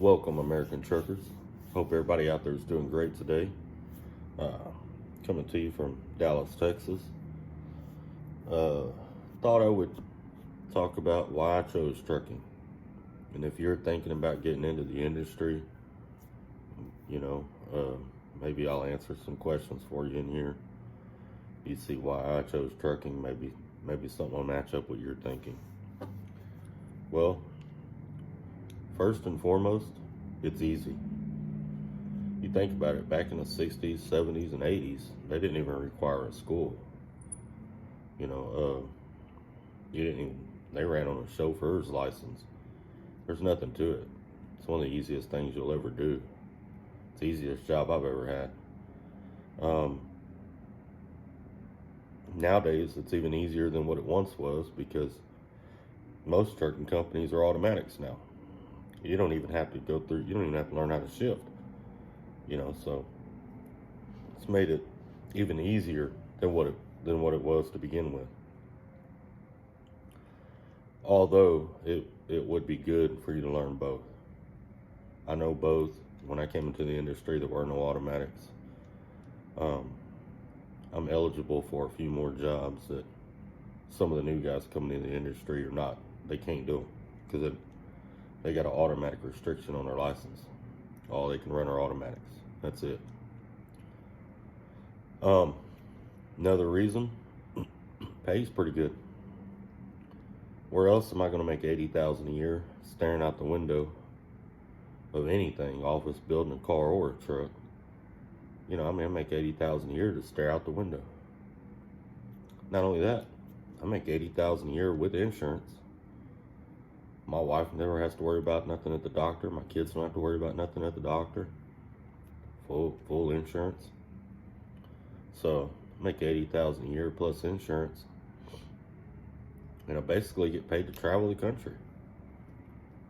Welcome, American truckers. Hope everybody out there is doing great today. Uh, Coming to you from Dallas, Texas. Uh, Thought I would talk about why I chose trucking. And if you're thinking about getting into the industry, you know, maybe I'll answer some questions for you in here. You see why I chose trucking. Maybe something will match up what you're thinking. Well, first and foremost, it's easy. You think about it, back in the 60s, 70s, and 80s, they didn't even require a school. You know, you didn't even, they ran on a chauffeur's license. There's nothing to it. It's one of the easiest things you'll ever do. It's the easiest job I've ever had. Nowadays, it's even easier than what it once was because most trucking companies are automatics now. You don't even have to you don't even have to learn how to shift. So it's made it even easier than what it was to begin with. Although it would be good for you to learn both. I know both. When I came into the industry, there were no automatics. I'm eligible for a few more jobs that some of the new guys coming in the industry are not. They can't do because they got an automatic restriction on their license. All they can run are automatics. That's it. Another reason, pays pretty good. Where else am I going to make $80,000 a year staring out the window of anything, office, building, a car, or a truck? I make $80,000 a year to stare out the window. Not only that, I make $80,000 a year with insurance. My wife never has to worry about nothing at the doctor. My kids don't have to worry about nothing at the doctor. Full insurance. So I make $80,000 a year plus insurance. And I basically get paid to travel the country.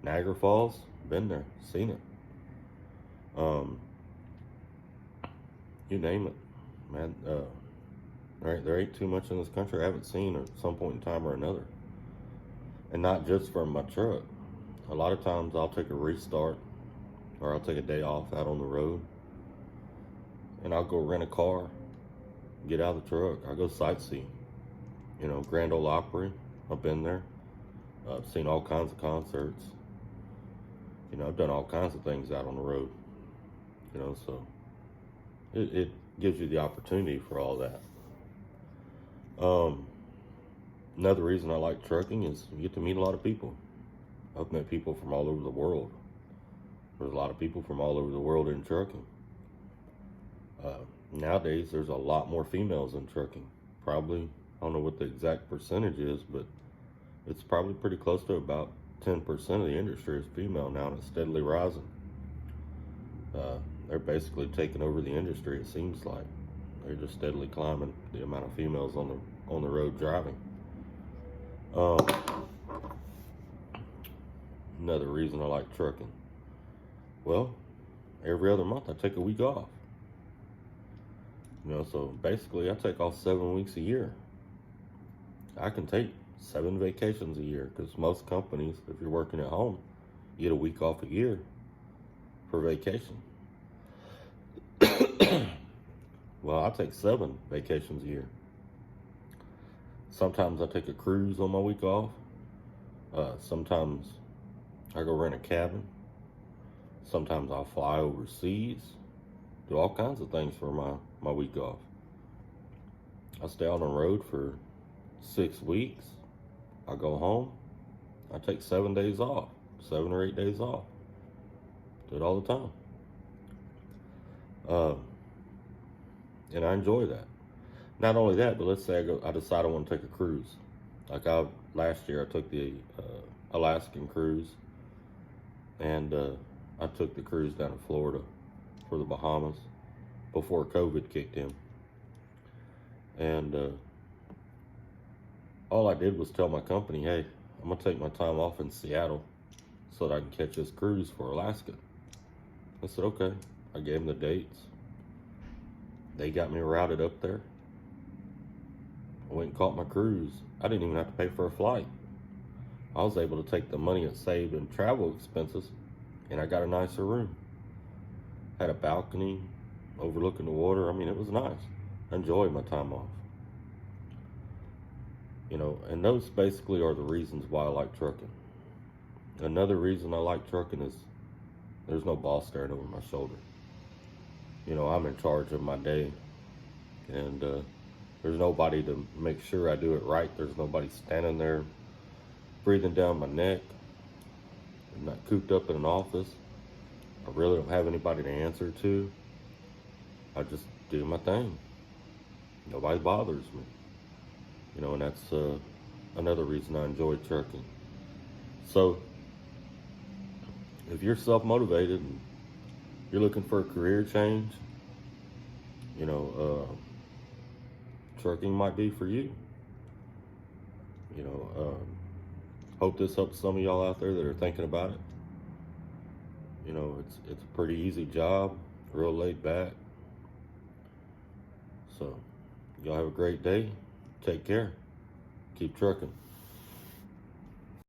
Niagara Falls, been there, seen it. You name it, man. There ain't too much in this country I haven't seen at some point in time or another. And not just from my truck. A lot of times I'll take a restart or I'll take a day off out on the road and I'll go rent a car, get out of the truck. I'll go sightseeing. Grand Ole Opry, I've been there. I've seen all kinds of concerts. I've done all kinds of things out on the road. So it gives you the opportunity for all that. Another reason I like trucking is you get to meet a lot of people. I've met people from all over the world. There's a lot of people from all over the world in trucking. Nowadays, there's a lot more females in trucking. Probably, I don't know what the exact percentage is, but it's probably pretty close to about 10% of the industry is female now, and it's steadily rising. They're basically taking over the industry, it seems like. They're just steadily climbing the amount of females on the road driving. Another reason I like trucking. Well, every other month I take a week off. So basically I take off 7 weeks a year. I can take 7 vacations a year because most companies, if you're working at home, you get a week off a year for vacation. Well, I take 7 vacations a year. Sometimes I take a cruise on my week off. Sometimes I go rent a cabin. Sometimes I'll fly overseas. Do all kinds of things for my week off. I stay on the road for 6 weeks. I go home. I take 7 days off, 7 or 8 days off. Do it all the time. And I enjoy that. Not only that, but let's say I decide I want to take a cruise. Like last year, I took the Alaskan cruise, and I took the cruise down to Florida for the Bahamas before COVID kicked in. And all I did was tell my company, hey, I'm going to take my time off in Seattle so that I can catch this cruise for Alaska. I said, okay. I gave them the dates. They got me routed up there. I went and caught my cruise. I didn't even have to pay for a flight. I was able to take the money it saved in travel expenses and I got a nicer room. Had a balcony overlooking the water. I mean, it was nice. I enjoyed my time off. And those basically are the reasons why I like trucking. Another reason I like trucking is there's no boss staring over my shoulder. I'm in charge of my day, and there's nobody to make sure I do it right. There's nobody standing there breathing down my neck. I'm not cooped up in an office. I really don't have anybody to answer to. I just do my thing. Nobody bothers me. And that's another reason I enjoy trucking. So, if you're self-motivated and you're looking for a career change, trucking might be for you. Hope this helps some of y'all out there that are thinking about it. It's a pretty easy job, real laid back. So, y'all have a great day. Take care. Keep trucking.